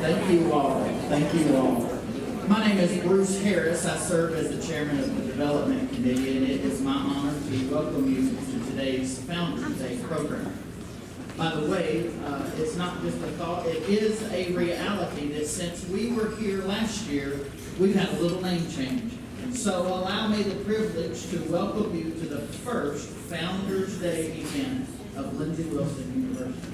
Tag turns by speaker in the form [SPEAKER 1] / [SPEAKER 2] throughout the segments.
[SPEAKER 1] Thank you all. Thank you all. My name is Bruce Harris. I serve as the chairman of the Development Committee, and it is my honor to welcome you to today's Founders Day program. By the way, it's not just a thought, it is a reality that since we were here last year, we've had a little name change. So allow me the privilege to welcome you to the first Founders Day event of Lindsey Wilson University.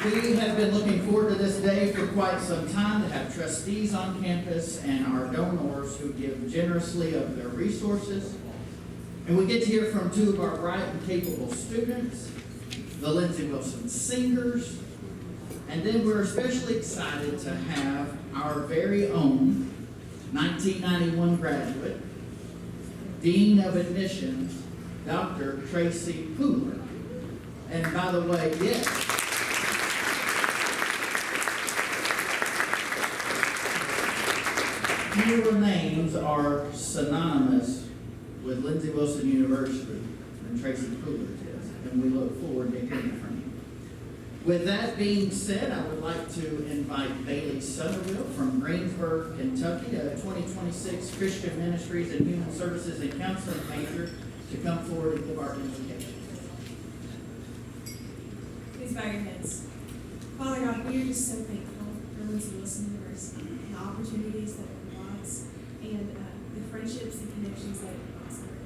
[SPEAKER 1] We have been looking forward to this day for quite some time, to have trustees on campus and our donors who give generously of their resources. And we get to hear from two of our bright and capable students, the Lindsey Wilson Singers, and then we're especially excited to have our very own 1991 graduate, Dean of Admissions, Dr. Tracy Pooler. And by the way, yes, fewer names are synonymous with Lindsey Wilson University than Tracy Pooler's is, and we look forward to hearing from you. With that being said, I would like to invite Bailey Sutterville from Greensburg, Kentucky, a 2026 Christian Ministries and Human Services and Counseling major, to come forward and give our invocation.
[SPEAKER 2] Please bow your heads. Father God, we are just so thankful for Lindsey Wilson University and the opportunities that it provides and the friendships and connections that it fosters.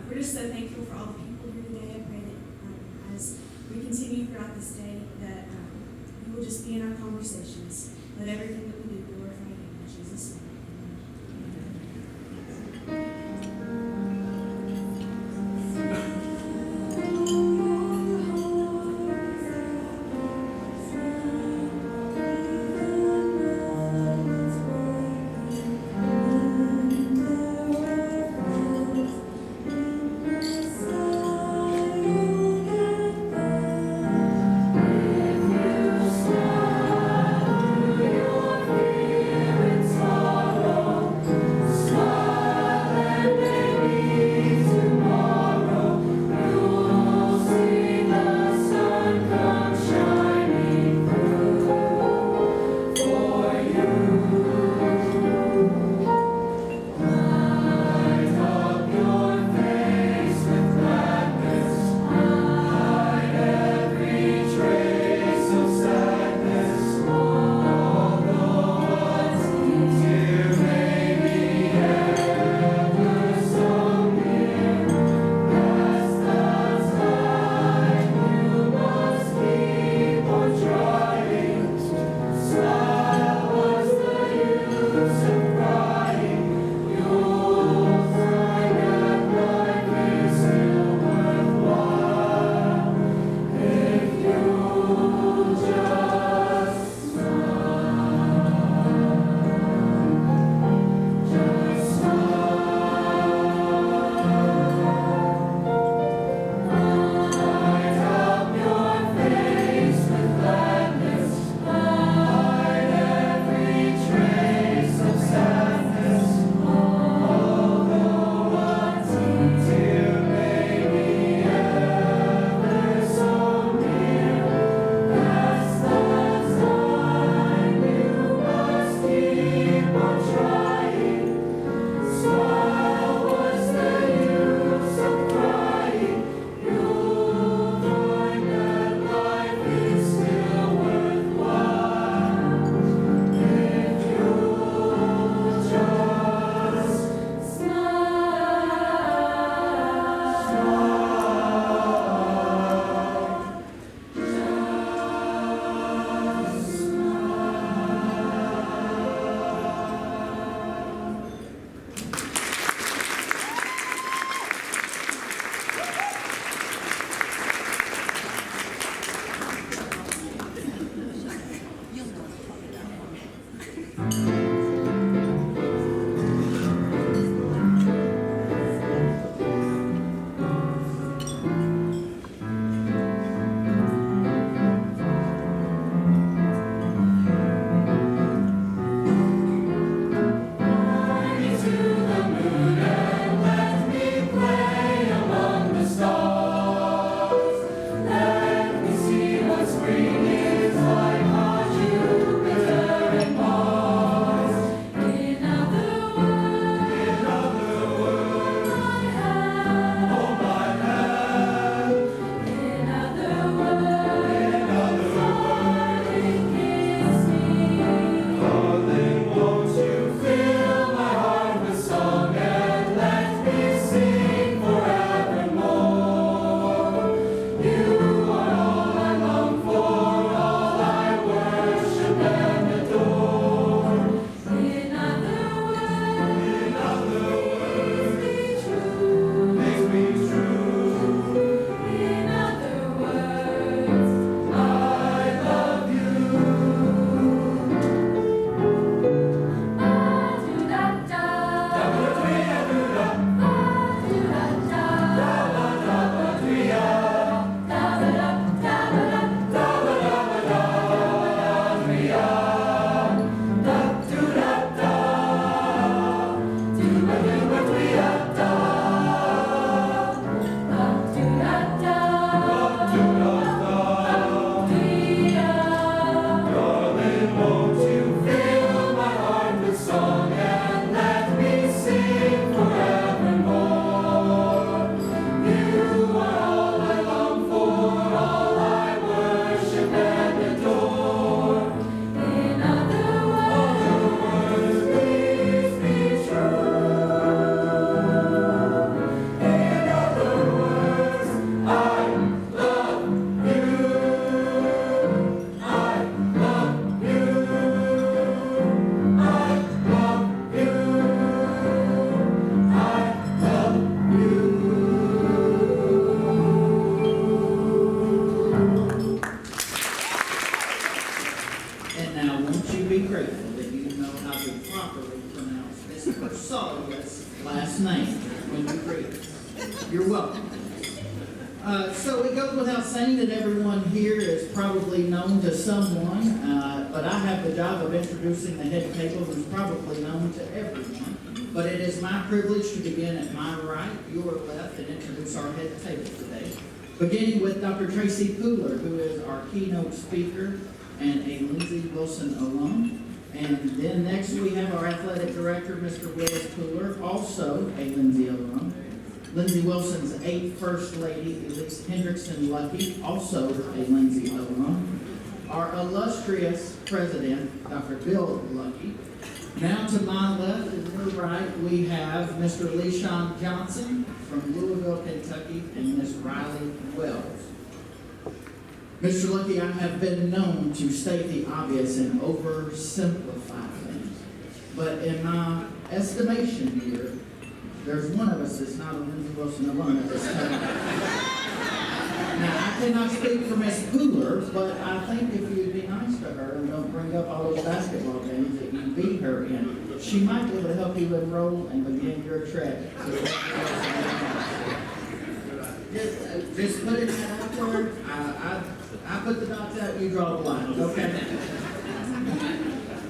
[SPEAKER 2] We're just so thankful for all the people here today. I pray that as we continue throughout this day, that you will just be in our conversations. Let everything that we do glorify you in Jesus' name.
[SPEAKER 3] It's all
[SPEAKER 1] properly pronounce Mr. Solo's last name when you read it. You're welcome. So it goes without saying that everyone here is probably known to someone, but I have the job of introducing the head table, who's probably known to everyone. But it is my privilege to begin at my right, your left, and introduce our head table today. Beginning with Dr. Tracy Pooler, who is our keynote speaker and a Lindsey Wilson alum. And then next we have our athletic director, Mr. Willis Pooler, also a Lindsey alum. Lindsey Wilson's 8th First Lady, Elise Hendrickson Lucky, also a Lindsey alum. Our illustrious president, Dr. Bill Lucky. Now to my left and your right, we have Mr. LeSean Johnson from Louisville, Kentucky, and Miss Riley Wells. Mr. Lucky, I have been known to state the obvious and oversimplify things. But in my estimation here, there's one of us that's not a Lindsey Wilson alum at this time. Now, I cannot speak for Miss Pooler, but I think if you'd be nice to her and don't bring up all those basketball games that you beat her in, she might be able to help you enroll and begin your trek. Just put it out there. I put the dots out, you draw the line, okay?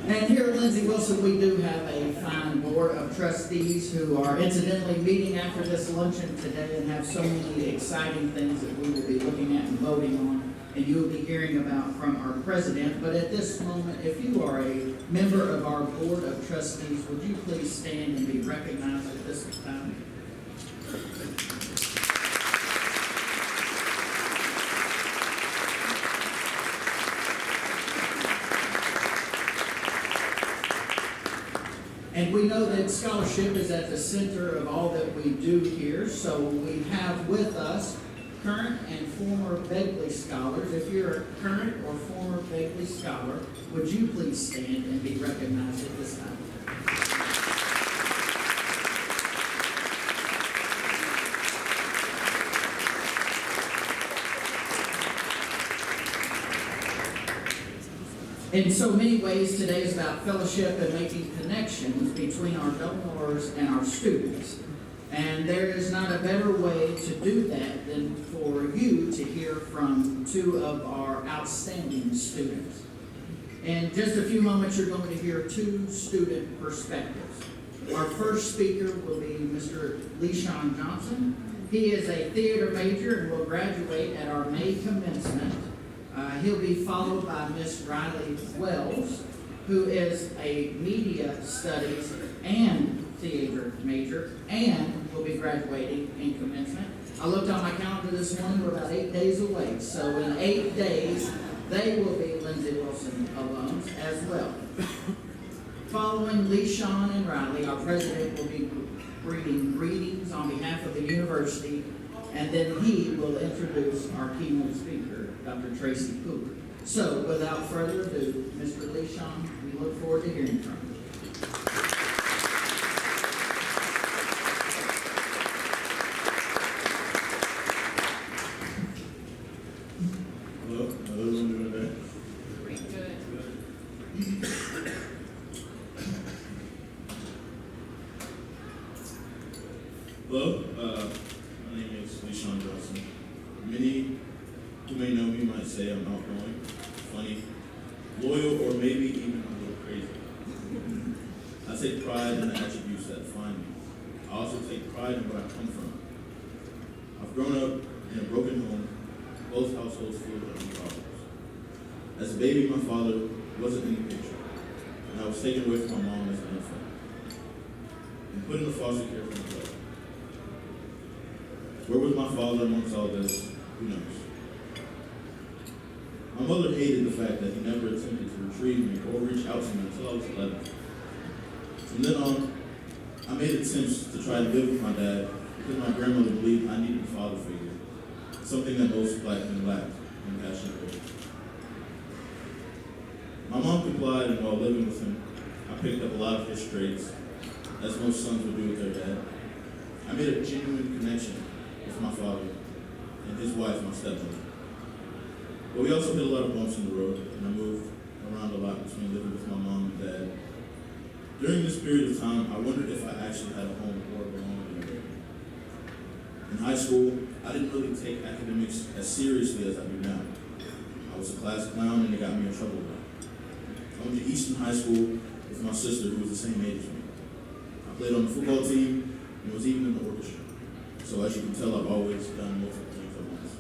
[SPEAKER 1] And here at Lindsey Wilson, we do have a fine board of trustees who are incidentally meeting after this luncheon today and have so many exciting things that we will be looking at and voting on, and you will be hearing about from our president. But at this moment, if you are a member of our board of trustees, would you please stand and be recognized at this time? And we know that scholarship is at the center of all that we do here, so we have with us current and former Begley scholars. If you're a current or former Begley scholar, would you please stand and be recognized at this time? In so many ways, today is about fellowship and making connections between our donors and our students. And there is not a better way to do that than for you to hear from two of our outstanding students. In just a few moments, you're going to hear two student perspectives. Our first speaker will be Mr. LeSean Johnson. He is a theater major and will graduate at our May commencement. He'll be followed by Miss Riley Wells, who is a media studies and theater major and will be graduating in commencement. I looked on my calendar this morning, we're about 8 days away. So in 8 days, they will be Lindsey Wilson alums as well. Following LeSean and Riley, our president will be reading greetings on behalf of the university, and then he will introduce our keynote speaker, Dr. Tracy Pooler. So, without further ado, Mr. LeSean, we look forward to hearing from you.
[SPEAKER 3] Hello, how's everyone doing today?
[SPEAKER 2] Pretty good.
[SPEAKER 3] Hello, my name is LeSean Johnson. Many who may know me might say I'm outgoing, funny, loyal, or maybe even a little crazy. I take pride in the attributes that define me. I also take pride in where I come from. I've grown up in a broken home, both households full of problems. As a baby, my father wasn't in the picture, and I was taken away from my mom as an infant and put into foster care from the birth. Where was my father amongst all this? Who knows? My mother hated the fact that he never attempted to retrieve me or reach out to me until I was 11. From then on, I made attempts to try to live with my dad because my grandmother believed I needed a father figure, something that most black men lacked in passionate ways. My mom complied, and while living with him, I picked up a lot of his traits, as most sons would do with their dad. I made a genuine connection with my father and his wife, my stepmother. But we also hit a lot of bumps in the road, and I moved around a lot between living with my mom and dad During this period of time, I wondered if I actually had a home or belonged anywhere. In high school, I didn't really take academics as seriously as I do now. I was a class clown and it got me in trouble a lot. I went to Easton High School with my sister who was the same age as me. I played on the football team and was even in the orchestra. So as you can tell, I've always done multiple things at once.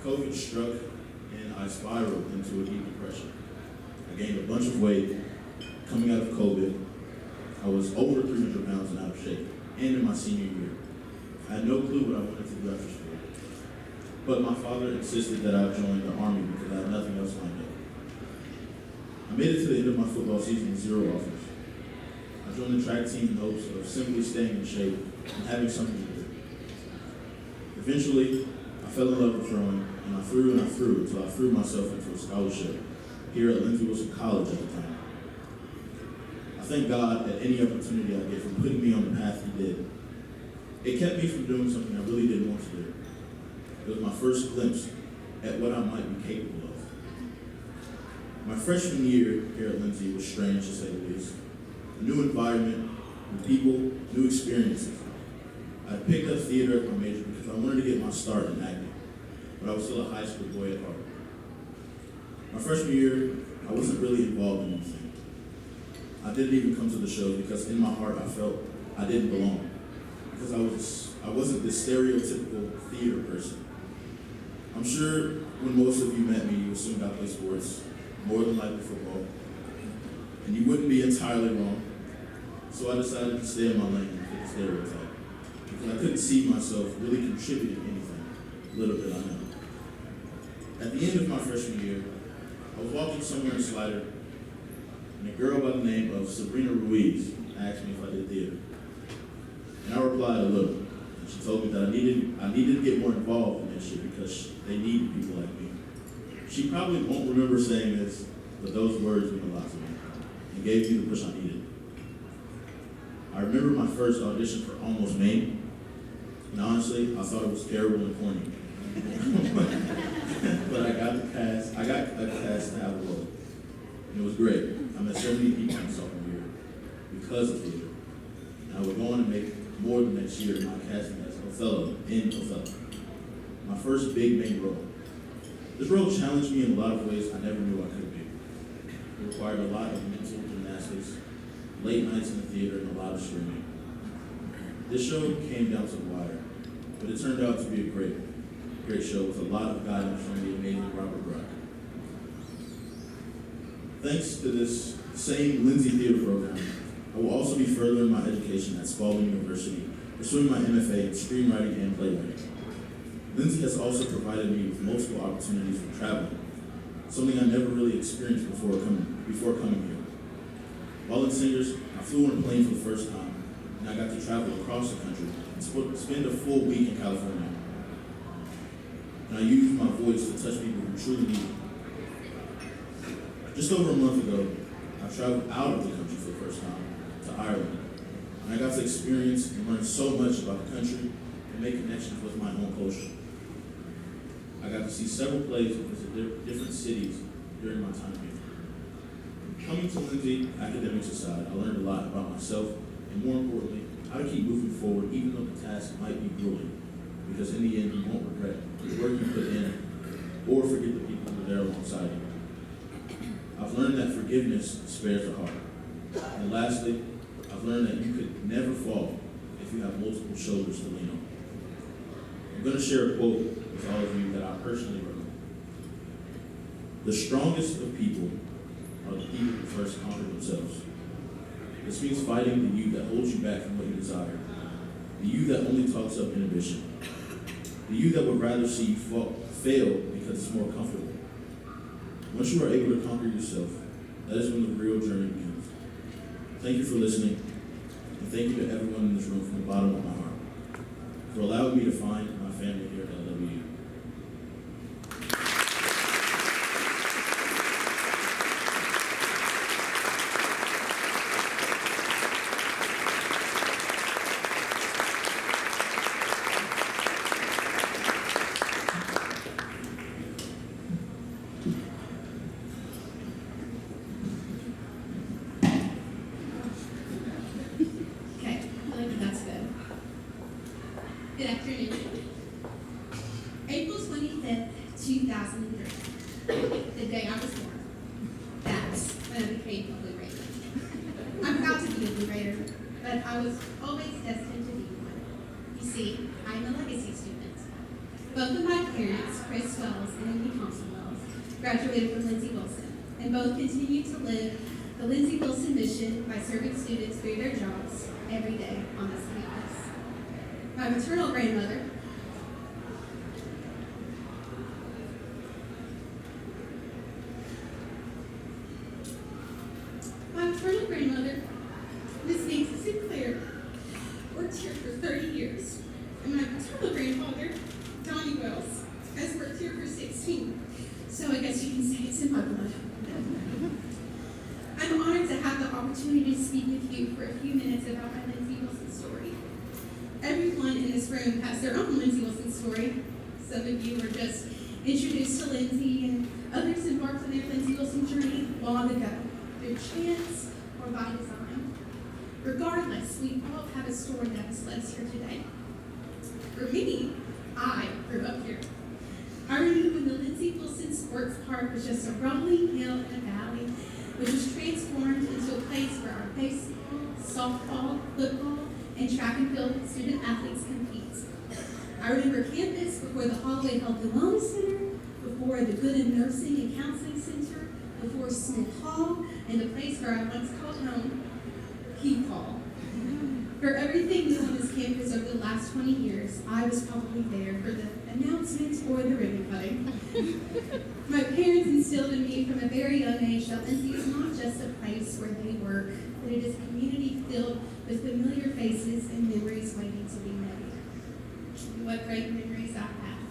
[SPEAKER 3] COVID struck and I spiraled into a deep depression. I gained a bunch of weight. Coming out of COVID, I was over 300 pounds and out of shape, and in my senior year. I had no clue what I wanted to do after school. But my father insisted that I join the Army because I had nothing else lined up. I made it to the end of my football season with 0 offers. I joined the track team in hopes of simply staying in shape and having something to do. Eventually, I fell in love with throwing, and I threw until I threw myself into a scholarship here at Lindsey Wilson College at the time. I thank God at any opportunity I get for putting me on the path He did. It kept me from doing something I really didn't want to do. It was my first glimpse at what I might be capable of. My freshman year here at Lindsey was strange to say the least. A new environment, new people, new experiences. I picked up theater as my major because I wanted to get my start in acting, but I was still a high school boy at heart. My freshman year, I wasn't really involved in anything. I didn't even come to the show because in my heart I felt I didn't belong. Because I wasn't this stereotypical theater person. I'm sure when most of you met me, you assumed I played sports, more than likely football. And you wouldn't be entirely wrong. So I decided to stay in my lane and fit the stereotype. Because I couldn't see myself really contributing anything, little bit I know. At the end of my freshman year, I was walking somewhere in Slider, and a girl by the name of Sabrina Ruiz asked me if I did theater. And I replied a little. And she told me that I needed to get more involved in that shit because they needed people like me. She probably won't remember saying this, but those words mean a lot to me and gave me the push I needed. I remember my first audition for Almost Maine, and honestly, I thought it was terrible and corny. But I got a cast to have a role. And it was great. I met so many people in sophomore year because of theater. And I would go on to make more the next year in my casting as Othello in Othello. My first big main role. This role challenged me in a lot of ways I never knew I could be. It required a lot of mental gymnastics, late nights in the theater, and a lot of screaming. This show came down to the wire, but it turned out to be a great show with a lot of guidance from the amazing Robert Brock. Thanks to this same Lindsey Theater program, I will also be furthering my education at Spalding University, pursuing my MFA in screenwriting and playwriting. Lindsey has also provided me with multiple opportunities for traveling, something I never really experienced before coming here. While in Singers, I flew on a plane for the first time, and I got to travel across the country and spend a full week in California. And I used my voice to touch people who truly need it. Just over a month ago, I traveled out of the country for the first time to Ireland, and I got to experience and learn so much about the country and make connections with my own culture. I got to see several plays and visit different cities during my time here. Coming to Lindsey, academics aside, I learned a lot about myself and, more importantly, how to keep moving forward even though the task might be grueling, because in the end you won't regret the work you put in or forget the people who are there alongside you. I've learned that forgiveness spares the heart. And lastly, I've learned that you could never fall if you have multiple shoulders to lean on. I'm going to share a quote with all of you that I personally wrote. The strongest of people are the people who first conquer themselves. This means fighting the you that holds you back from what you desire, the you that only talks up inhibition, the you that would rather see you fail because it's more comfortable. Once you are able to conquer yourself, that is when the real journey begins. Thank you for listening, and thank you to everyone in this room from the bottom of my heart for allowing me to find my family here at LWU.
[SPEAKER 4] Good afternoon. April 25th, 2003, the day I was born. That's when I became a Blue Raider. I'm proud to be a Blue Raider, but I was always destined to be one. You see, I'm a legacy student. Both of my parents, Chris Wells and Amy Thompson Wells, graduated from Lindsey Wilson, and both continue to live the Lindsey Wilson mission by serving students through their jobs every day on this campus. My maternal grandmother, Miss Nancy Sinclair, worked here for 30 years, and my paternal grandfather, Donnie Wells, has worked here for 16. So I guess you can say it's in my blood. I'm honored to have the opportunity to speak with you for a few minutes about my Lindsey Wilson story. Everyone in this room has their own Lindsey Wilson story. Some of you were just introduced to Lindsey, and others embarked on their Lindsey Wilson journey long ago, through chance or by design. Regardless, we all have a story that has led us here today. For me, I grew up here. I remember when the Lindsey Wilson Sports Park was just a rolling hill and a valley, which was transformed into a place where our baseball, softball, football, and track and field student athletes compete. I remember campus before the Holloway Health and Wellness Center, before the Good and Nursing and Counseling Center, before Smith Hall, and the place where I once called home, Keith Hall. For everything new on this campus over the last 20 years, I was probably there for the announcements or the ribbon cutting. My parents instilled in me from a very young age that Lindsey is not just a place where they work, but it is a community filled with familiar faces and memories waiting to be made. What great memories I have.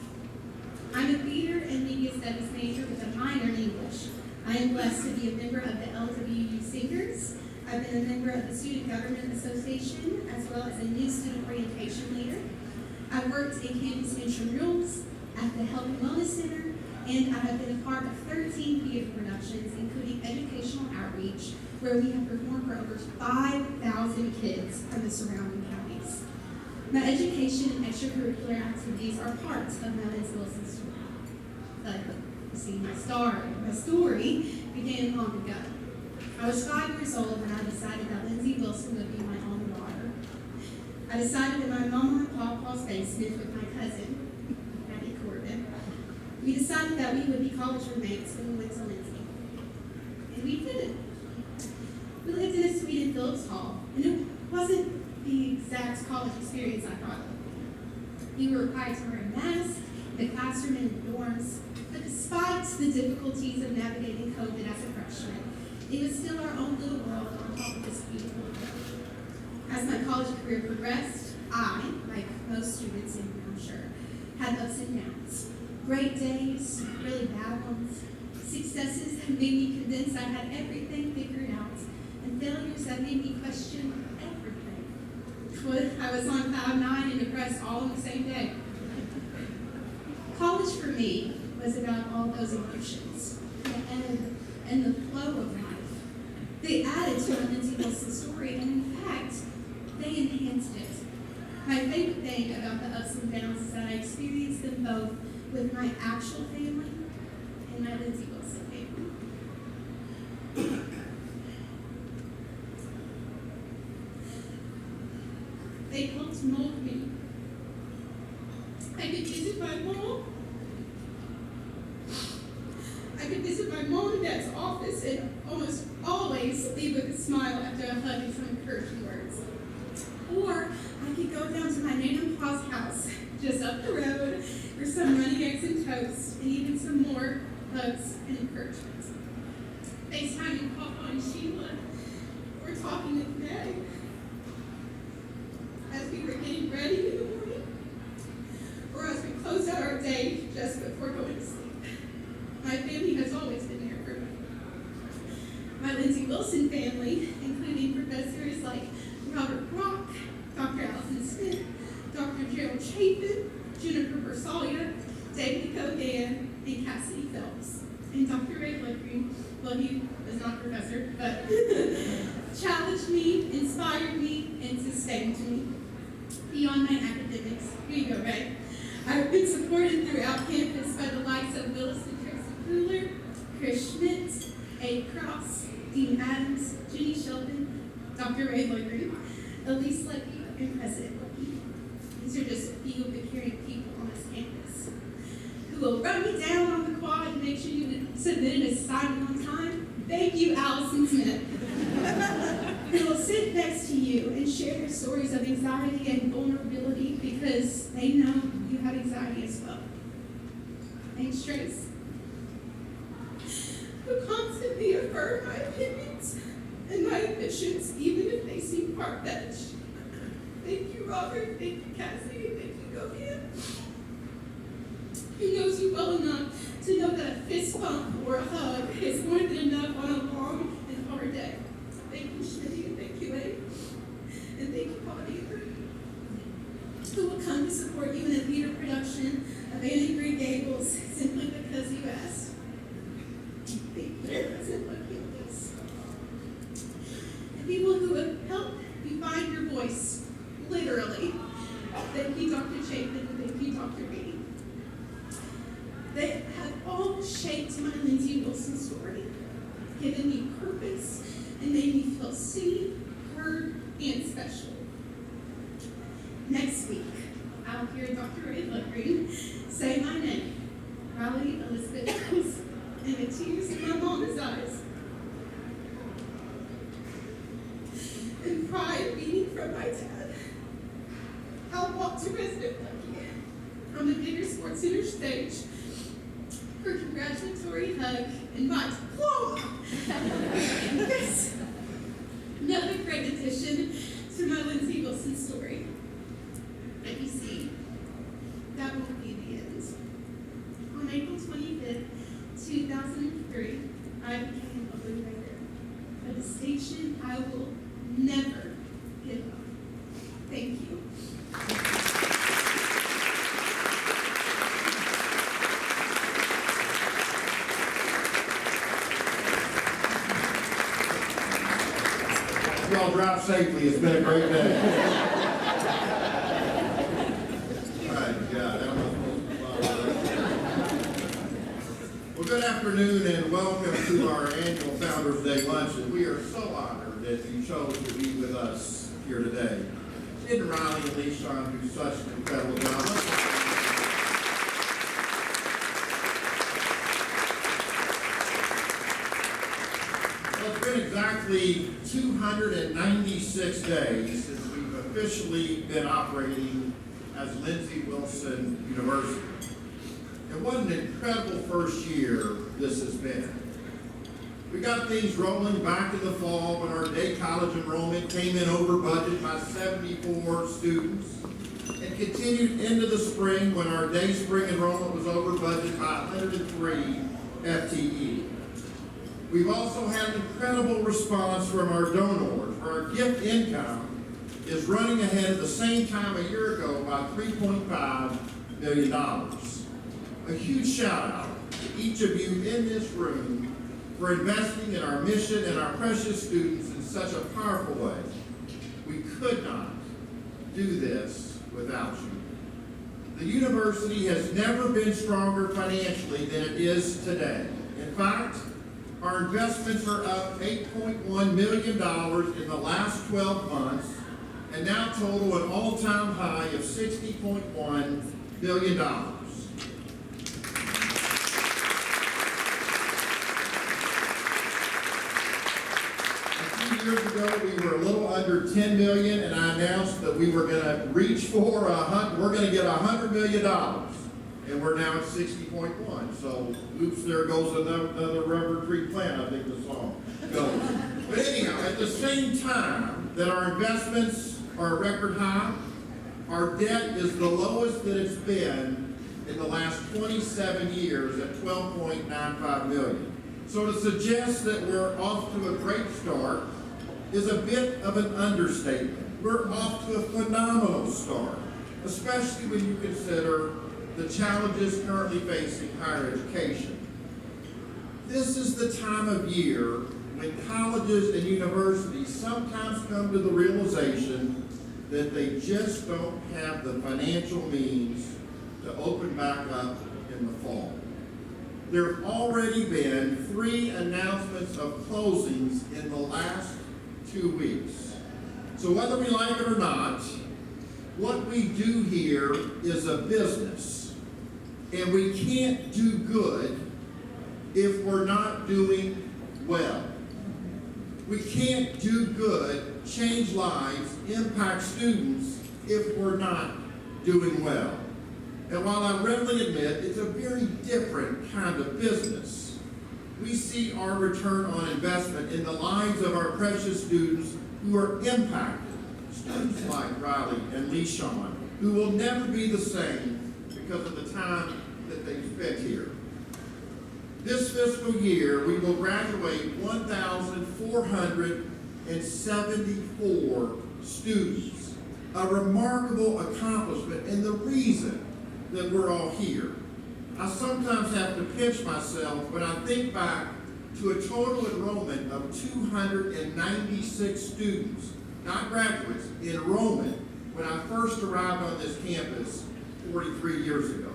[SPEAKER 4] I'm a theater and media studies major with a minor in English. I am blessed to be a member of the LWU Singers. I've been a member of the Student Government Association, as well as a new student orientation leader. I've worked in campus intramurals, at the Health and Wellness Center, and I have been a part of 13 theater productions, including educational outreach, where we have performed for over 5,000 kids from the surrounding counties. My education and extracurricular activities are parts of my Lindsey Wilson story. But, you see, my story began long ago. I was 5 years old when I decided that Lindsey Wilson would be my own daughter. I decided in my mama and papa's basement with my cousin, Patty Corbin. We decided that we would be college roommates when we went to Lindsey. And we did it. We lived in a suite in Phillips Hall, and it wasn't the exact college experience I thought of. We were required to wear a mask in the classroom and in the dorms, but despite the difficulties of navigating COVID as a freshman, it was still our own little world on top of this beautiful world. As my college career progressed, I, like most students in here, I'm sure, had ups and downs. Great days, really bad ones, successes that made me convinced I had everything figured out, and failures that made me question everything. I was on cloud 9 and depressed all in the same day. College for me was about all those emotions, the ebb and the flow of life. They added to my Lindsey Wilson story, and in fact, they enhanced it. My favorite thing about the ups and downs is that I experienced them both with my actual family and my Lindsey Wilson family. They helped mold me. I could visit my mom. I could visit my mom and dad's office and almost always leave with a smile after a hug and some encouraging words. Or I could go down to my Nana and Pa's house just up the road for some runny eggs and toast and even some more hugs and encouragement. FaceTiming Papa and Sheila or talking with Meg as we were getting ready in the morning or as we closed out our day just before going to sleep. My family has always been there for me. My Lindsey Wilson family, including professors like Robert Brock, Dr. Allison Smith, Dr. Gerald Chapin, Jennifer Versalia, David Kogan, and Cassidy Phelps. And Dr. Ray Blakering, well, he was not a professor, but challenged me, inspired me, and sustained me. beyond my academics. Here you go, Ray. I've been supported throughout campus by the likes of Willis and Tracy Cooler, Chris Schmidt, A. Cross, Dean Adams, Jenny Sheldon, Dr. Ray Lloyd, Elise Leckie, and President Leckie. These are just a few of the caring people on this campus who will run me down on the quad and make sure you submit an assignment on time. Thank you, Allison Smith. Who will sit next to you and share their stories of anxiety and vulnerability because they know you have anxiety as well. Thanks, Trace. Who constantly affirm my opinions and my ambitions, even if they seem far-fetched. Thank you, Robert. Thank you, Cassie. Thank you, Gogan. Who knows you well enough to know that a fist bump or a hug is more than enough on a long and hard day. Thank you, Schmitty, and thank you, Ed. And thank you, Paul Beaver. Who will come to support you in a theater production of Anne and Green Gables simply because you asked. Thank you, President Lucas. The people who have helped you find your voice, literally. Thank you, Dr. Chapin, and thank you, Dr. Reedy. They have all shaped my Lindsay Wilson story, given me purpose, and made me feel seen, heard, and special. Next week, I'll hear Dr. Ray Lutgreen say my name, Riley Elizabeth Jones, and the tears in my mama's eyes, and pride beating from my dad. I'll walk to President Lucky from the Bigger Sports Center stage for a congratulatory hug and my diploma. Yes. Another great addition to my Lindsay Wilson story. But you see, that won't be the end. On April 25th, 2003, I became a blue writer, a distinction I will never give up. Thank you.
[SPEAKER 5] Y'all drive safely. It's been a great day. All right, yeah, that was well, good afternoon and welcome to our annual Founders Day luncheon. We are so honored that you chose to be with us here today. Didn't Riley and Leishan do such an incredible job? It's been exactly 296 days since we've officially been operating as Lindsay Wilson University. And what an incredible first year this has been. We got things rolling back in the fall when our day college enrollment came in over budget by 74 students, and continued into the spring when our day spring enrollment was over budget by 103 FTE. We've also had an incredible response from our donors, where our gift income is running ahead at the same time a year ago by $3.5 million. A huge shout out to each of you in this room for investing in our mission and our precious students in such a powerful way. We could not do this without you. The university has never been stronger financially than it is today. In fact, our investments are up $8.1 million in the last 12 months and now total an all-time high of $60.1 billion. A few years ago, we were a little under $10 million, and I announced that we were going to reach for we're going to get $100 million. And we're now at 60.1. So, oops, there goes another rubber tree plant, I think the song goes. But anyhow, at the same time that our investments are a record high, our debt is the lowest that it's been in the last 27 years at $12.95 million. So to suggest that we're off to a great start is a bit of an understatement. We're off to a phenomenal start, especially when you consider the challenges currently facing higher education. This is the time of year when colleges and universities sometimes come to the realization that they just don't have the financial means to open back up in the fall. There have already been 3 announcements of closings in the last 2 weeks. So whether we like it or not, what we do here is a business. And we can't do good if we're not doing well. We can't do good, change lives, impact students if we're not doing well. And while I readily admit it's a very different kind of business, we see our return on investment in the lives of our precious students who are impacted. Students like Riley and LeSean, who will never be the same because of the time that they spent here. This fiscal year, we will graduate 1,474 students, a remarkable accomplishment and the reason that we're all here. I sometimes have to pinch myself when I think back to a total enrollment of 296 students, not graduates, enrollment, when I first arrived on this campus 43 years ago.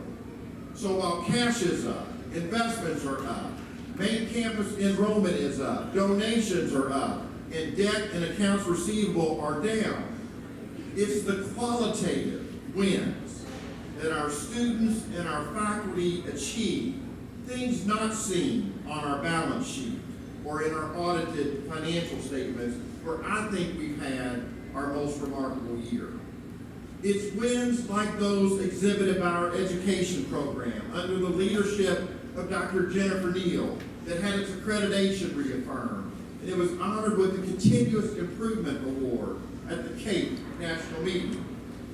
[SPEAKER 5] So while cash is up, investments are up, main campus enrollment is up, donations are up, and debt and accounts receivable are down. It's the qualitative wins that our students and our faculty achieve, things not seen on our balance sheet or in our audited financial statements, where I think we've had our most remarkable year. It's wins like those exhibited by our education program under the leadership of Dr. Jennifer Neal that had its accreditation reaffirmed, and it was honored with the Continuous Improvement Award at the CAPE National Meeting.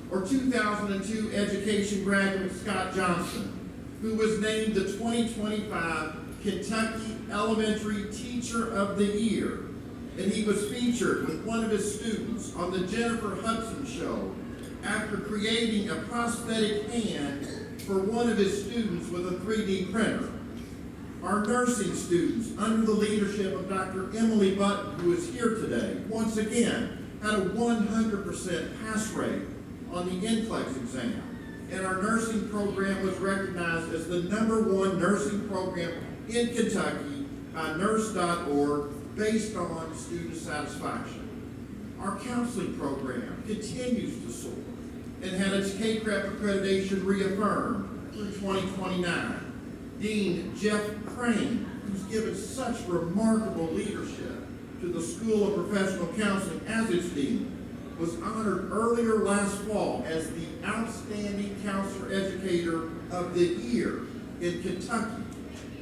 [SPEAKER 5] Or 2002 education graduate Scott Johnson, who was named the 2025 Kentucky Elementary Teacher of the Year, and he was featured with one of his students on the Jennifer Hudson Show after creating a prosthetic hand for one of his students with a 3D printer. Our nursing students, under the leadership of Dr. Emily Button, who is here today, once again had a 100% pass rate on the NCLEX exam. And our nursing program was recognized as the #1 nursing program in Kentucky by nurse.org based on student satisfaction. Our counseling program continues to soar and had its KCREP accreditation reaffirmed through 2029. Dean Jeff Crane, who's given such remarkable leadership to the School of Professional Counseling as its dean, was honored earlier last fall as the Outstanding Counselor Educator of the Year in Kentucky,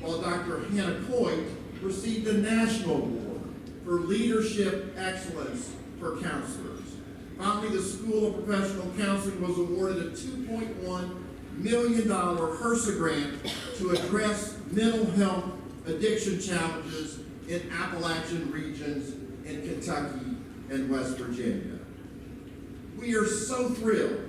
[SPEAKER 5] while Dr. Hannah Coit received a national award for leadership excellence for counselors. Finally, the School of Professional Counseling was awarded a $2.1 million HRSA grant to address mental health addiction challenges in Appalachian regions in Kentucky and West Virginia. We are so thrilled,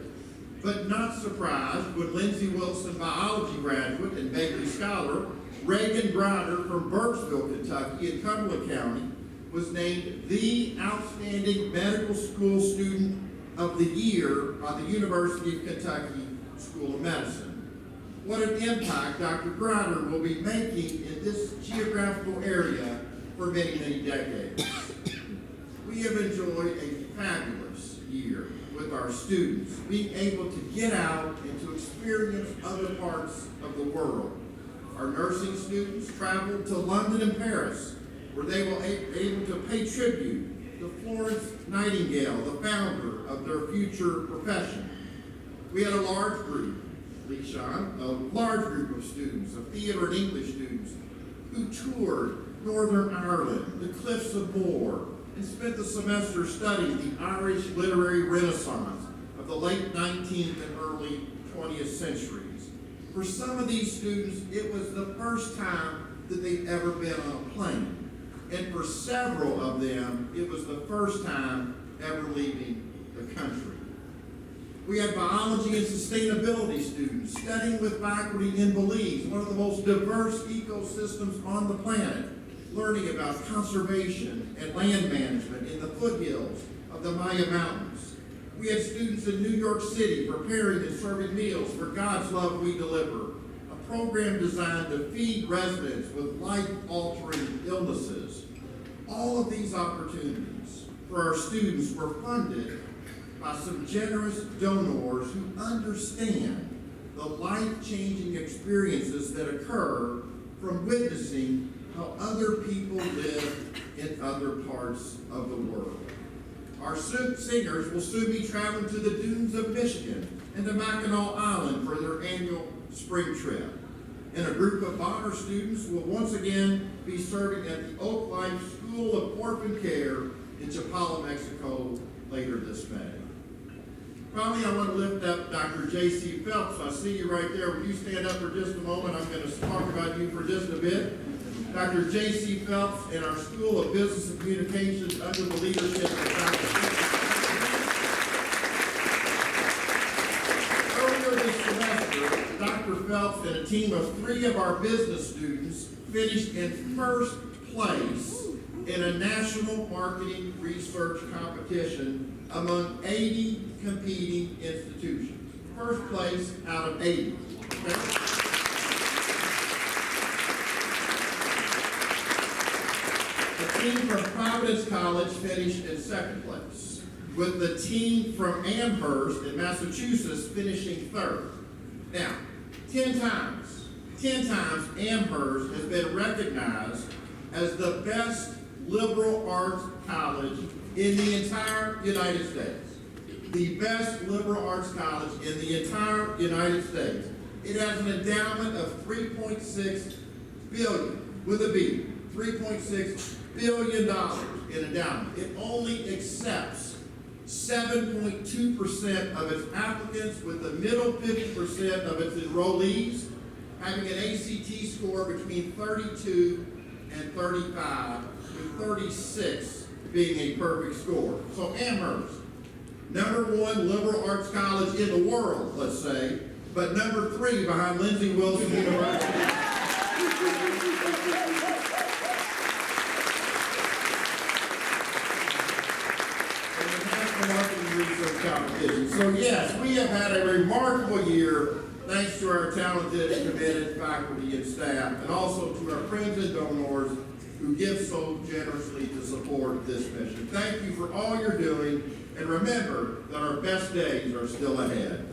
[SPEAKER 5] but not surprised, when Lindsey Wilson biology graduate and Bagley scholar Reagan Grider from Burkesville, Kentucky in Cumberland County was named the Outstanding Medical School Student of the Year by the University of Kentucky School of Medicine. What an impact Dr. Grider will be making in this geographical area for many, many decades. We have enjoyed a fabulous year with our students, being able to get out and to experience other parts of the world. Our nursing students traveled to London and Paris, where they were able to pay tribute to Florence Nightingale, the founder of their future profession. We had a large group, LeSean, a large group of students, of theater and English students, who toured Northern Ireland, the Cliffs of Moher, and spent the semester studying the Irish literary renaissance of the late 19th and early 20th centuries. For some of these students, it was the first time that they'd ever been on a plane. And for several of them, it was the first time ever leaving the country. We had biology and sustainability students studying with faculty in Belize, one of the most diverse ecosystems on the planet, learning about conservation and land management in the foothills of the Maya Mountains. We had students in New York City preparing and serving meals for God's Love We Deliver, a program designed to feed residents with life-altering illnesses. All of these opportunities for our students were funded by some generous donors who understand the life-changing experiences that occur from witnessing how other people live in other parts of the world. Our singers will soon be traveling to the dunes of Michigan and to Mackinac Island for their annual spring trip. And a group of honor students will once again be serving at the Oak Life School of Orphan Care in Chapala, Mexico later this May. Finally, I want to lift up Dr. J.C. Phelps. I see you right there. Will you stand up for just a moment? I'm going to talk about you for just a bit. Dr. J.C. Phelps and our School of Business and Communications under the leadership of Dr. Earlier this semester, Dr. Phelps and a team of 3 of our business students finished in first place in a national marketing research competition among 80 competing institutions. First place out of 80. Okay? The team from Providence College finished in second place, with the team from Amherst in Massachusetts finishing third. Now, 10 times Amherst has been recognized as the best liberal arts college in the entire United States. The best liberal arts college in the entire United States. It has an endowment of $3.6 billion, with a B, $3.6 billion in endowment. It only accepts 7.2% of its applicants, with the middle 50% of its enrollees having an ACT score between 32 and 35, with 36 being a perfect score. So Amherst, #1 liberal arts college in the world, let's say, but #3 behind Lindsey Wilson University. Marketing research competition. So yes, we have had a remarkable year thanks to our talented and committed faculty and staff, and also to our friends and donors who give so generously to support this mission. Thank you for all you're doing, and remember that our best days are still ahead.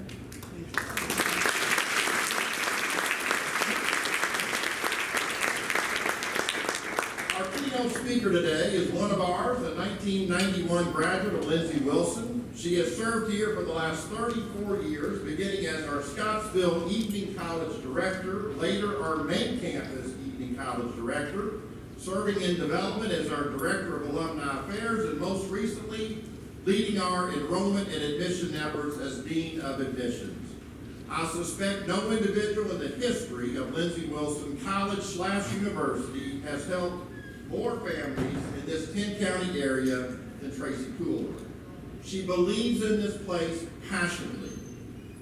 [SPEAKER 5] Our keynote speaker today is one of ours, a 1991 graduate of Lindsey Wilson. She has served here for the last 34 years, beginning as our Scottsville Evening College Director, later our main campus Evening College Director, serving in development as our Director of Alumni Affairs, and most recently, leading our enrollment and admission efforts as Dean of Admissions. I suspect no individual in the history of Lindsey Wilson College/University has helped more families in this 10-county area than Tracy Cooler. She believes in this place passionately.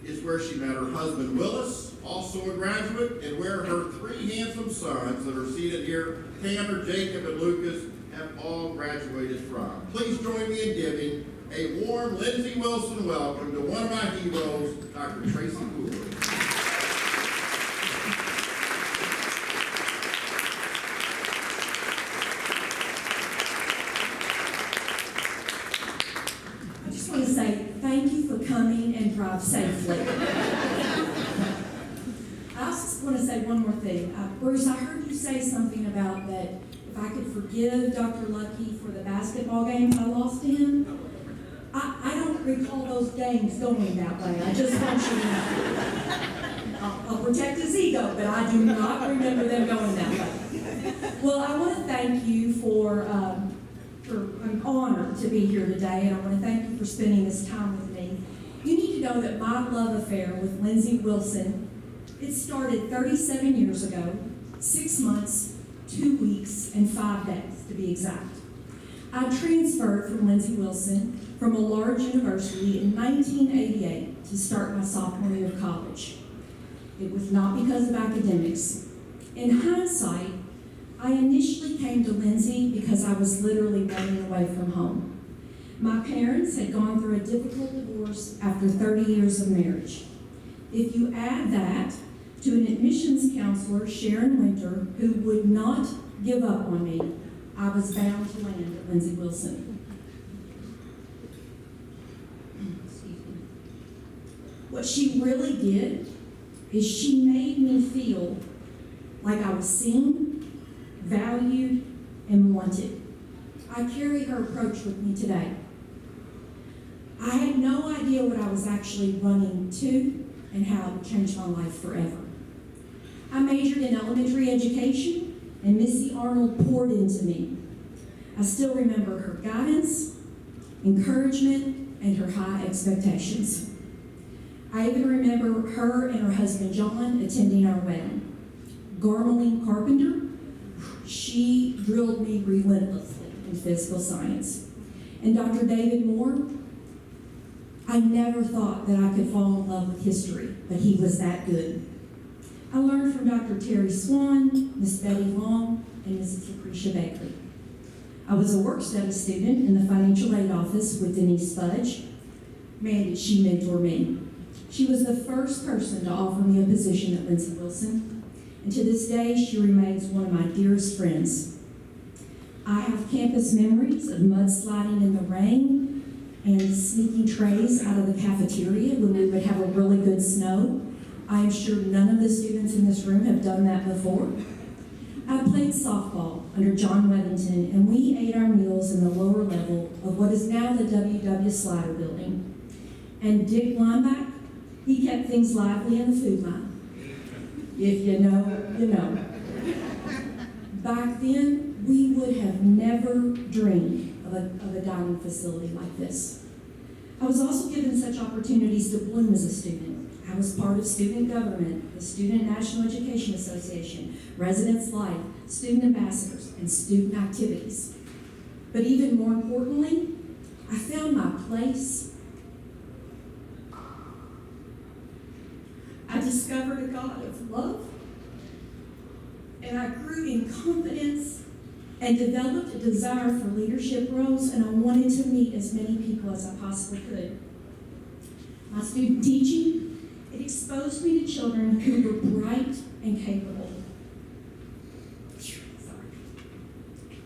[SPEAKER 5] It's where she met her husband Willis, also a graduate, and where her 3 handsome sons that are seated here, Tanner, Jacob, and Lucas, have all graduated from. Please join me in giving a warm Lindsey Wilson welcome to one of my heroes, Dr. Tracy Cooler.
[SPEAKER 6] I just want to say thank you for coming and drive safely. I also want to say one more thing. Bruce, I heard you say something about that if I could forgive Dr. Lucky for the basketball games I lost to him. I don't recall those games going that way. I just want you to know. I'll protect his ego, but I do not remember them going that way. Well, I want to thank you for I'm honored to be here today, and I want to thank you for spending this time with me. You need to know that my love affair with Lindsey Wilson, it started 37 years ago, 6 months, 2 weeks, and 5 days, to be exact. I transferred from Lindsey Wilson from a large university in 1988 to start my sophomore year of college. It was not because of academics. In hindsight, I initially came to Lindsey because I was literally running away from home. My parents had gone through a difficult divorce after 30 years of marriage. If you add that to an admissions counselor, Sharon Winter, who would not give up on me, I was bound to land at Lindsey Wilson. Excuse me. What she really did is she made me feel like I was seen, valued, and wanted. I carry her approach with me today. I had no idea what I was actually running to and how it would change my life forever. I majored in elementary education, and Missy Arnold poured into me. I still remember her guidance, encouragement, and her high expectations. I even remember her and her husband John attending our wedding. Garmeline Carpenter, she drilled me relentlessly in physical science. And Dr. David Moore, I never thought that I could fall in love with history, but he was that good. I learned from Dr. Terry Swan, Miss Betty Long, and Mrs. Lucretia Bakley. I was a work study student in the financial aid office with Denise Fudge. Man, did she mentor me. She was the first person to offer me a position at Lindsey Wilson, and to this day, she remains one of my dearest friends. I have campus memories of mudsliding in the rain and sneaking trays out of the cafeteria when we would have a really good snow. I am sure none of the students in this room have done that before. I played softball under John Wethington, and we ate our meals in the lower level of what is now the W.W. Slider building. And Dick Lineback, he kept things lively in the food line. If you know, you know. Back then, we would have never dreamed of a dining facility like this. I was also given such opportunities to bloom as a student. I was part of student government, the Student National Education Association, Residence Life, student ambassadors, and student activities. But even more importantly, I found my place. I discovered a God of love, and I grew in confidence and developed a desire for leadership roles, and I wanted to meet as many people as I possibly could. My student teaching, it exposed me to children who were bright and capable.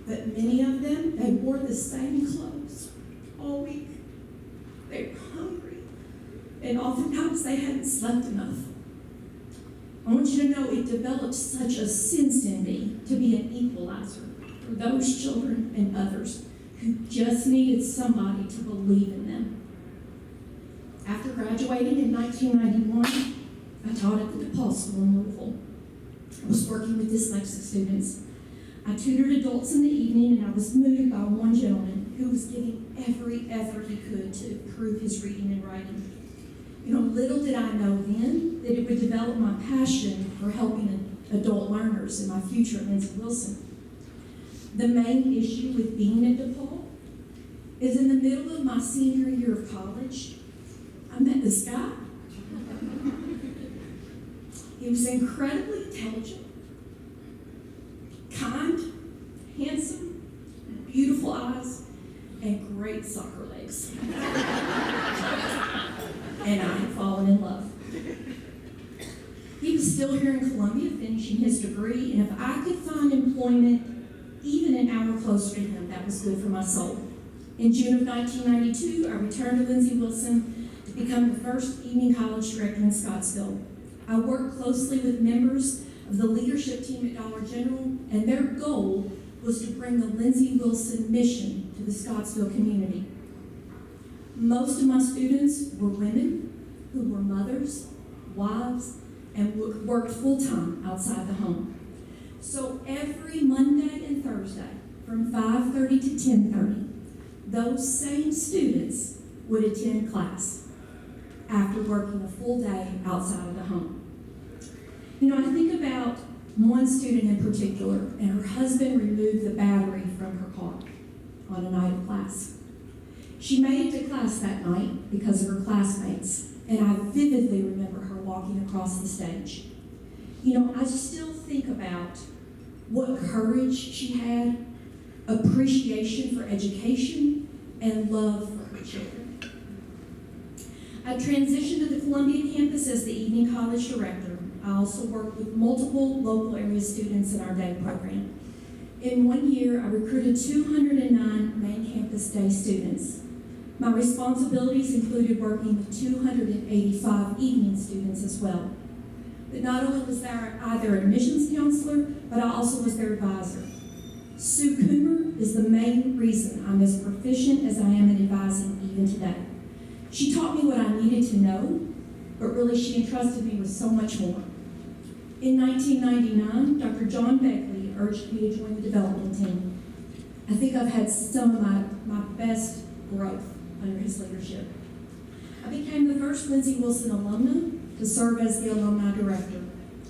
[SPEAKER 6] But many of them, they wore the same clothes all week. They were hungry, and oftentimes they hadn't slept enough. I want you to know it developed such a sense in me to be an equalizer for those children and others who just needed somebody to believe in them. After graduating in 1991, I taught at the DePaul School in Louisville. I was working with dyslexic students. I tutored adults in the evening, and I was moved by one gentleman who was giving every effort he could to improve his reading and writing. You know, little did I know then that it would develop my passion for helping adult learners in my future at Lindsey Wilson. The main issue with being at DePaul is in the middle of my senior year of college, I met this guy. He was incredibly intelligent, kind, handsome, beautiful eyes, and great soccer legs. And I had fallen in love. He was still here in Columbia finishing his degree, and if I could find employment even an hour closer to him, that was good for my soul. In June of 1992, I returned to Lindsey Wilson to become the first evening college director in Scottsville. I worked closely with members of the leadership team at Dollar General, and their goal was to bring the Lindsey Wilson mission to the Scottsville community. Most of my students were women who were mothers, wives, and worked full-time outside the home. So every Monday and Thursday, from 5:30 to 10:30, those same students would attend class after working a full day outside of the home. You know, I think about one student in particular, and her husband removed the battery from her car on a night of class. She made it to class that night because of her classmates, and I vividly remember her walking across the stage. You know, I still think about what courage she had, appreciation for education, and love for her children. I transitioned to the Columbia campus as the evening college director. I also worked with multiple local area students in our day program. In 1 year, I recruited 209 main campus day students. My responsibilities included working with 285 evening students as well. But not only was I their admissions counselor, but I also was their advisor. Sue Coomer is the main reason I'm as proficient as I am in advising even today. She taught me what I needed to know, but really she entrusted me with so much more. In 1999, Dr. John Beckley urged me to join the development team. I think I've had some of my best growth under his leadership. I became the first Lindsey Wilson alumna to serve as the alumni director.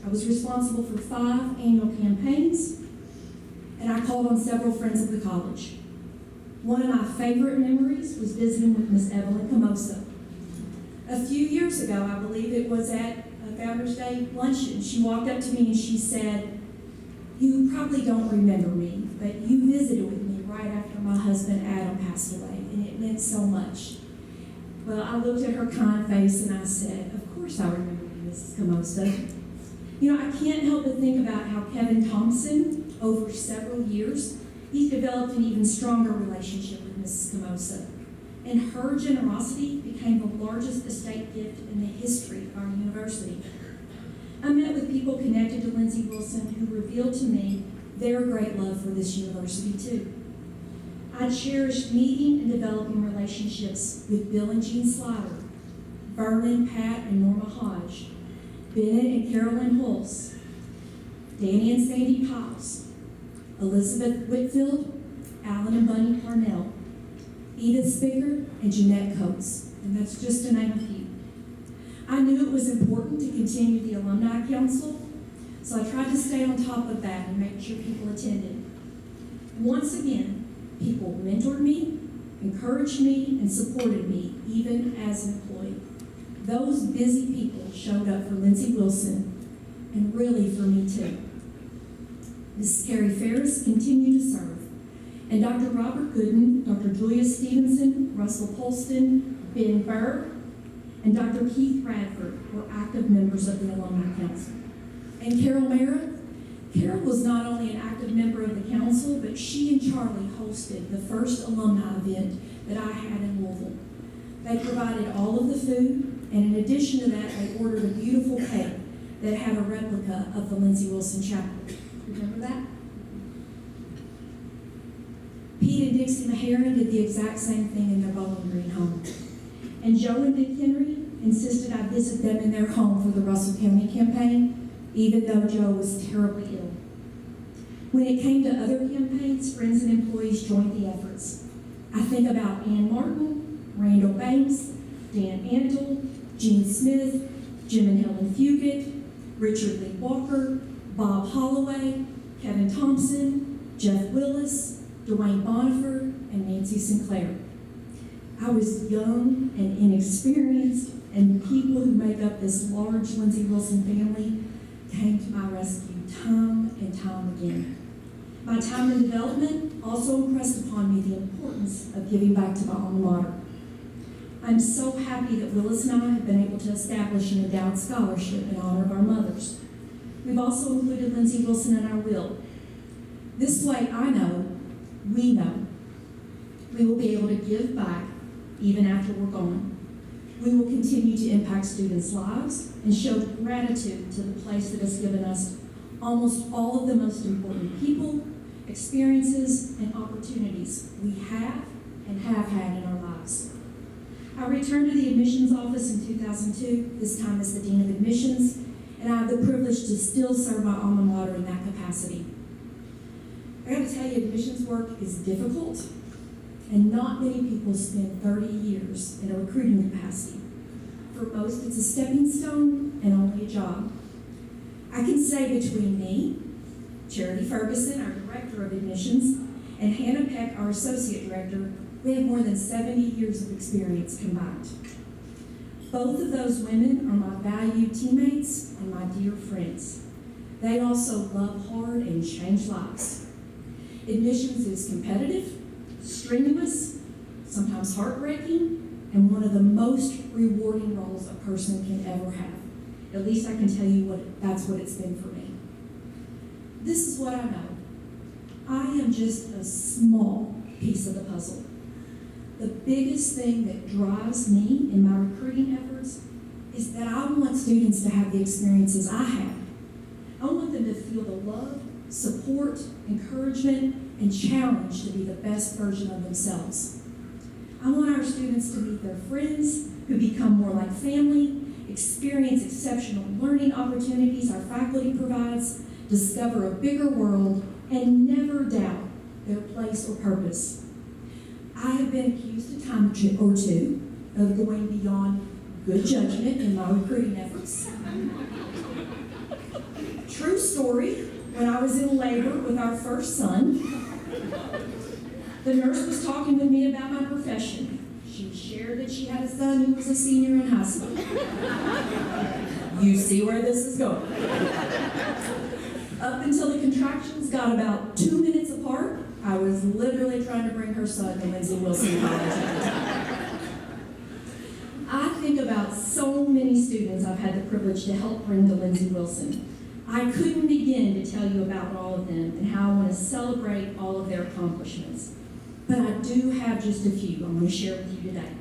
[SPEAKER 6] I was responsible for 5 annual campaigns, and I called on several friends of the college. One of my favorite memories was visiting with Miss Evelyn Camosa. A few years ago, I believe it was at a Founders Day luncheon, she walked up to me and she said, "You probably don't remember me, but you visited with me right after my husband Adam passed away, and it meant so much." Well, I looked at her kind face and I said, "Of course I remember you, Mrs. Camosa." You know, I can't help but think about how Kevin Thompson, over several years, he's developed an even stronger relationship with Mrs. Camosa. And her generosity became the largest estate gift in the history of our university. I met with people connected to Lindsey Wilson who revealed to me their great love for this university too. I cherished meeting and developing relationships with Bill and Jean Slider, Vernon, Pat, and Norma Hodge, Bennett and Carolyn Hulse, Danny and Sandy Piles, Elizabeth Whitfield, Alan and Bunny Parnell, Edith Spicker, and Jeanette Coates, and that's just to name a few. I knew it was important to continue the alumni council, so I tried to stay on top of that and make sure people attended. Once again, people mentored me, encouraged me, and supported me, even as an employee. Those busy people showed up for Lindsey Wilson, and really for me too. Mrs. Carrie Ferris continued to serve, and Dr. Robert Gooden, Dr. Julia Stevenson, Russell Polston, Ben Burr, and Dr. Keith Bradford were active members of the Alumni Council. And Carol Mara, Carol was not only an active member of the council, but she and Charlie hosted the first alumni event that I had in Louisville. They provided all of the food, and in addition to that, they ordered a beautiful cake that had a replica of the Lindsey Wilson Chapel. Remember that? Pete and Dixie Maharon did the exact same thing in their Bowling Green home. And Joe and Dick Henry insisted I visit them in their home for the Russell County campaign, even though Joe was terribly ill. When it came to other campaigns, friends and employees joined the efforts. I think about Ann Martin, Randall Banks, Dan Antle, Gene Smith, Jim and Helen Fugit, Richard Lee Walker, Bob Holloway, Kevin Thompson, Jeff Willis, Dwayne Bonifer, and Nancy Sinclair. I was young and inexperienced, and the people who make up this large Lindsey Wilson family came to my rescue time and time again. My time in development also impressed upon me the importance of giving back to my alma mater. I'm so happy that Willis and I have been able to establish an endowed scholarship in honor of our mothers. We've also included Lindsey Wilson in our will. This way, I know, we know, we will be able to give back even after we're gone. We will continue to impact students' lives and show gratitude to the place that has given us almost all of the most important people, experiences, and opportunities we have and have had in our lives. I returned to the admissions office in 2002, this time as the Dean of Admissions, and I have the privilege to still serve my alma mater in that capacity. I gotta tell you, admissions work is difficult, and not many people spend 30 years in a recruiting capacity. For most, it's a stepping stone and only a job. I can say between me, Charity Ferguson, our Director of Admissions, and Hannah Peck, our Associate Director, we have more than 70 years of experience combined. Both of those women are my valued teammates and my dear friends. They also love hard and change lives. Admissions is competitive, strenuous, sometimes heartbreaking, and one of the most rewarding roles a person can ever have. At least I can tell you that's what it's been for me. This is what I know. I am just a small piece of the puzzle. The biggest thing that drives me in my recruiting efforts is that I want students to have the experiences I had. I want them to feel the love, support, encouragement, and challenge to be the best version of themselves. I want our students to meet their friends who become more like family, experience exceptional learning opportunities our faculty provides, discover a bigger world, and never doubt their place or purpose. I have been accused a time or two of going beyond good judgment in my recruiting efforts. True story, when I was in labor with our first son, the nurse was talking with me about my profession. She shared that she had a son who was a senior in high school. You see where this is going. Up until the contractions got about 2 minutes apart, I was literally trying to bring her son to Lindsey Wilson College at the time. I think about so many students I've had the privilege to help bring to Lindsey Wilson. I couldn't begin to tell you about all of them and how I want to celebrate all of their accomplishments. But I do have just a few I'm going to share with you today.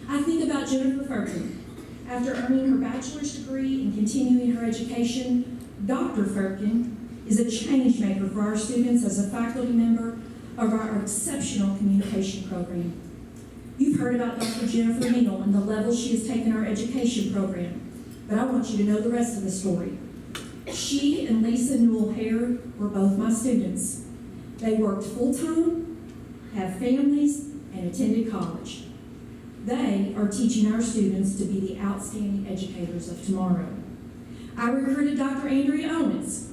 [SPEAKER 6] I think about Jennifer Firkin. After earning her bachelor's degree and continuing her education, Dr. Firkin is a change maker for our students as a faculty member of our exceptional communication program. You've heard about Dr. Jennifer Neal and the level she has taken our education program, but I want you to know the rest of the story. She and Lisa Newell Hare were both my students. They worked full-time, have families, and attended college. They are teaching our students to be the outstanding educators of tomorrow. I recruited Dr. Andrea Owens.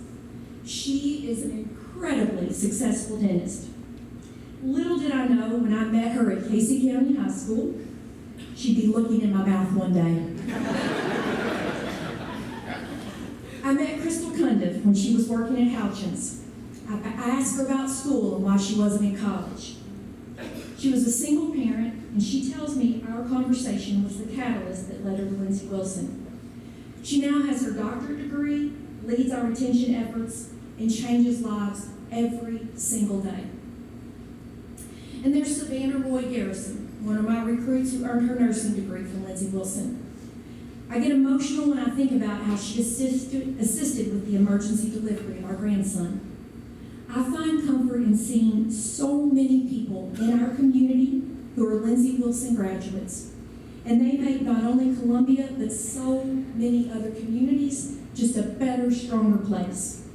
[SPEAKER 6] She is an incredibly successful dentist. Little did I know when I met her at Casey County High School, she'd be looking in my mouth one day. I met Crystal Cundiff when she was working at Houchins. I asked her about school and why she wasn't in college. She was a single parent, and she tells me our conversation was the catalyst that led her to Lindsey Wilson. She now has her doctorate degree, leads our retention efforts, and changes lives every single day. And there's Savannah Roy Garrison, one of my recruits who earned her nursing degree from Lindsey Wilson. I get emotional when I think about how she assisted with the emergency delivery of our grandson. I find comfort in seeing so many people in our community who are Lindsey Wilson graduates. And they make not only Columbia, but so many other communities just a better, stronger place.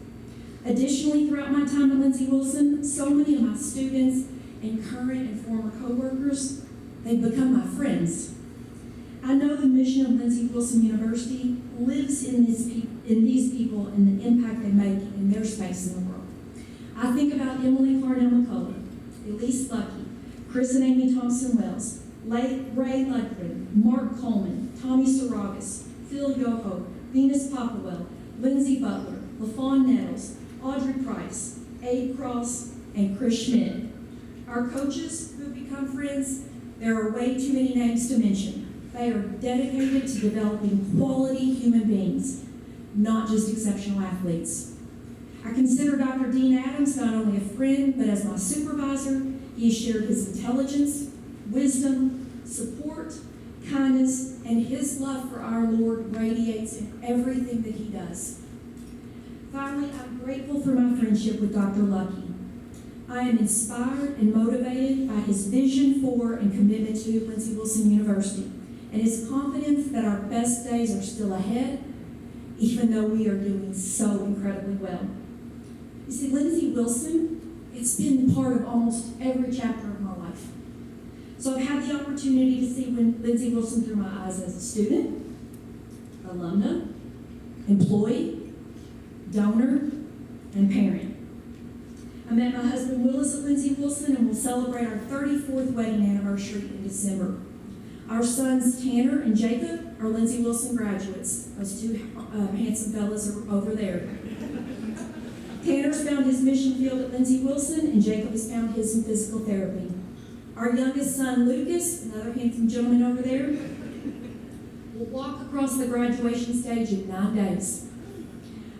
[SPEAKER 6] Additionally, throughout my time at Lindsey Wilson, so many of my students and current and former coworkers, they've become my friends. I know the mission of Lindsey Wilson University lives in these people and the impact they make in their space in the world. I think about Emily Clarnell McCullough, Elise Lucky, Chris and Amy Thompson-Wells, Ray Ludgren, Mark Coleman, Tommy Saragas, Phil Yoho, Venus Popplewell, Lindsay Butler, LaFawn Nettles, Audrey Price, Abe Cross, and Chris Schmidt. Our coaches who have become friends, there are way too many names to mention. They are dedicated to developing quality human beings, not just exceptional athletes. I consider Dr. Dean Adams not only a friend, but as my supervisor. He has shared his intelligence, wisdom, support, kindness, and his love for our Lord radiates in everything that he does. Finally, I'm grateful for my friendship with Dr. Lucky. I am inspired and motivated by his vision for and commitment to Lindsey Wilson University, and his confidence that our best days are still ahead, even though we are doing so incredibly well. You see, Lindsey Wilson, it's been part of almost every chapter of my life. So I've had the opportunity to see Lindsey Wilson through my eyes as a student, alumna, employee, donor, and parent. I met my husband Willis at Lindsey Wilson, and we'll celebrate our 34th wedding anniversary in December. Our sons Tanner and Jacob are Lindsey Wilson graduates. Those two handsome fellas are over there. Tanner's found his mission field at Lindsey Wilson, and Jacob has found his in physical therapy. Our youngest son, Lucas, another handsome gentleman over there, will walk across the graduation stage in 9 days.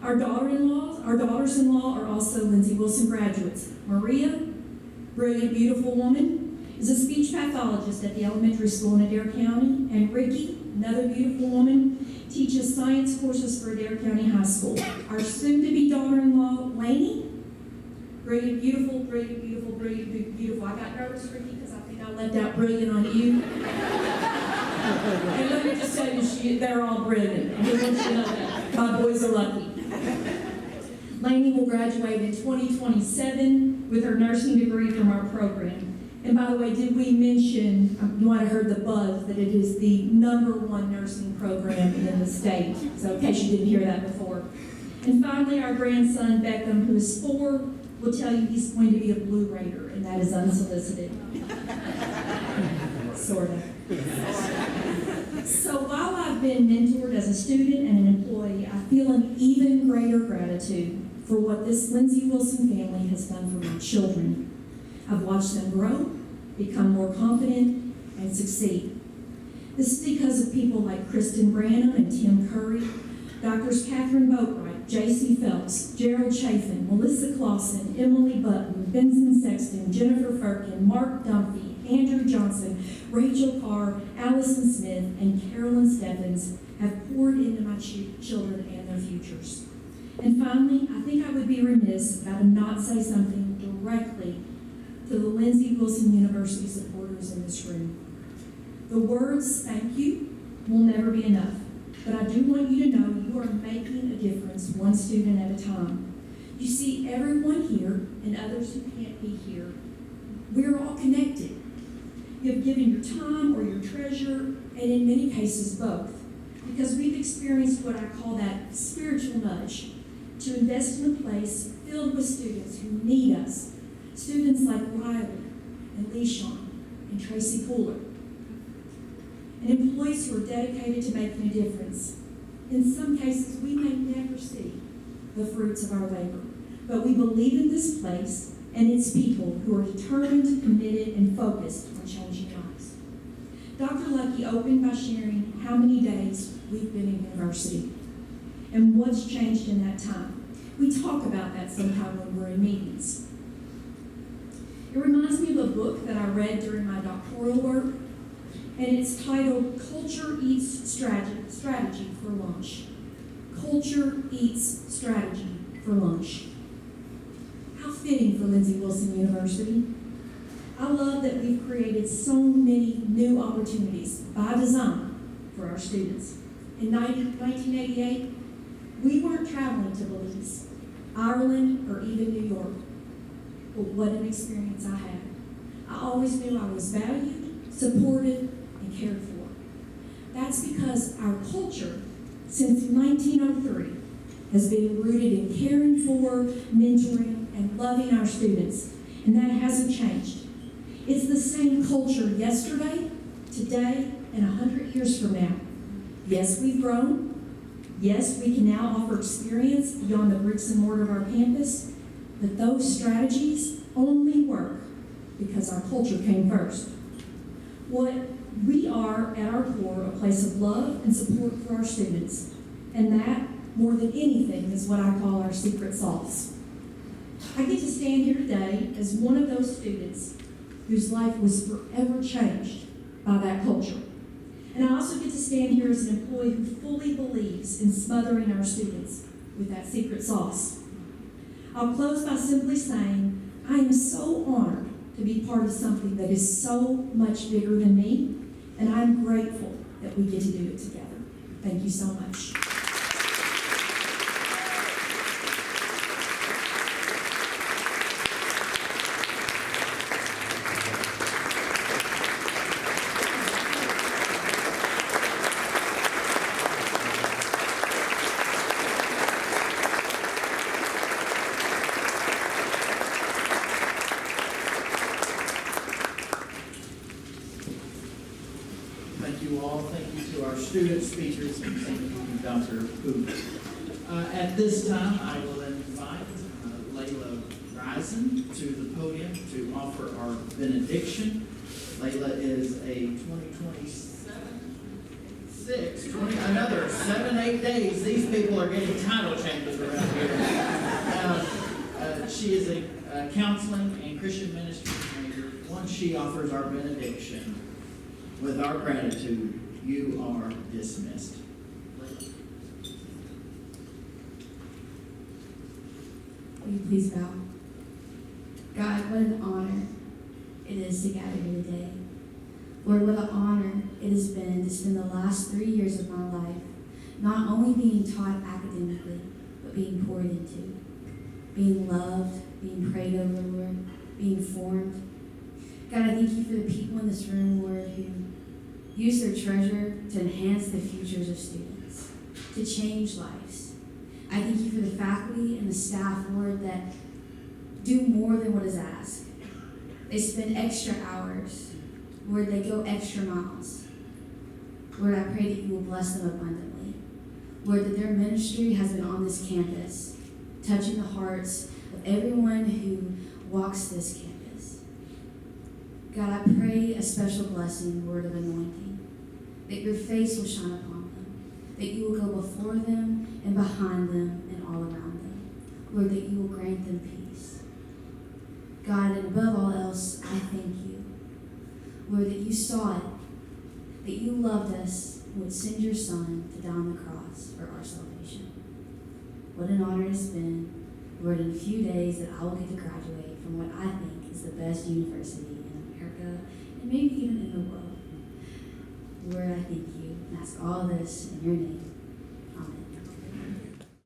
[SPEAKER 6] Our daughters-in-law are also Lindsey Wilson graduates. Maria, brilliant, beautiful woman, is a speech pathologist at the elementary school in Adair County. And Ricky, another beautiful woman, teaches science courses for Adair County High School. Our soon-to-be daughter-in-law, Lainey, brilliant, beautiful, brilliant, beautiful, brilliant, beautiful. I got nervous, Ricky, because I think I left out brilliant on you. And let me just tell you, they're all brilliant. I just want you to know that. My boys are lucky. Lainey will graduate in 2027 with her nursing degree from our program. And by the way, did we mention, you might have heard the buzz, that it is the #1 nursing program in the state. So in case you didn't hear that before. And finally, our grandson, Beckham, who is 4, will tell you he's going to be a Blue Raider, and that is unsolicited. Sort of. So while I've been mentored as a student and an employee, I feel an even greater gratitude for what this Lindsey Wilson family has done for my children. I've watched them grow, become more confident, and succeed. This is because of people like Kristen Branham and Tim Curry, Doctors Catherine Boatwright, J.C. Phelps, Gerald Chafin, Melissa Clausen, Emily Button, Benson Sexton, Jennifer Firkin, Mark Dunphy, Andrew Johnson, Rachel Carr, Allison Smith, and Carolyn Stephens have poured into my children and their futures. And finally, I think I would be remiss if I did not say something directly to the Lindsey Wilson University supporters in this room. The words "thank you" will never be enough, but I do want you to know you are making a difference one student at a time. You see, everyone here and others who can't be here, we're all connected. You have given your time or your treasure, and in many cases both, because we've experienced what I call that spiritual nudge to invest in a place filled with students who need us. Students like Riley and Leishon and Tracy Pooler. And employees who are dedicated to making a difference. In some cases, we may never see the fruits of our labor, but we believe in this place and its people who are determined, committed, and focused on changing lives. Dr. Lucky opened by sharing how many days we've been in university and what's changed in that time. We talk about that sometime when we're in meetings. It reminds me of a book that I read during my doctoral work, and it's titled Culture Eats Strategy for Lunch. Culture Eats Strategy for Lunch. How fitting for Lindsey Wilson University. I love that we've created so many new opportunities by design for our students. In 1988, we weren't traveling to Belize, Ireland, or even New York. But what an experience I had. I always knew I was valued, supported, and cared for. That's because our culture, since 1903, has been rooted in caring for, mentoring, and loving our students, and that hasn't changed. It's the same culture yesterday, today, and 100 years from now. Yes, we've grown. Yes, we can now offer experience beyond the bricks and mortar of our campus, but those strategies only work because our culture came first. What we are, at our core, a place of love and support for our students, and that, more than anything, is what I call our secret sauce. I get to stand here today as one of those students whose life was forever changed by that culture. And I also get to stand here as an employee who fully believes in smothering our students with that secret sauce. I'll close by simply saying, I am so honored to be part of something that is so much bigger than me, and I'm grateful that we get to do it together. Thank you so much.
[SPEAKER 1] Thank you all. Thank you to our student speakers, and thank you to Dr. Hoover. At this time, I will invite Layla Risen to the podium to offer our benediction. Layla is a another 7-8 days. These people are getting title changes around here. She is a counseling and Christian ministry major. Once she offers our benediction, with our gratitude, you are dismissed.
[SPEAKER 7] Will you please bow? God, what an honor it is to gather here today. Lord, what an honor it has been to spend the last 3 years of my life not only being taught academically, but being poured into, being loved, being prayed over, Lord, being formed. God, I thank you for the people in this room, Lord, who use their treasure to enhance the futures of students, to change lives. I thank you for the faculty and the staff, Lord, that do more than what is asked. They spend extra hours. Lord, they go extra miles. Lord, I pray that you will bless them abundantly. Lord, that their ministry has been on this campus, touching the hearts of everyone who walks this campus. God, I pray a special blessing, Lord, of anointing, that your face will shine upon them, that you will go before them and behind them and all around them. Lord, that you will grant them peace. God, and above all else, I thank you, Lord, that you saw it, that you loved us and would send your Son to die on the cross for our salvation. What an honor it has been, Lord, in a few days that I will get to graduate from what I think is the best university in America and maybe even in the world. Lord, I thank you and ask all this in your name.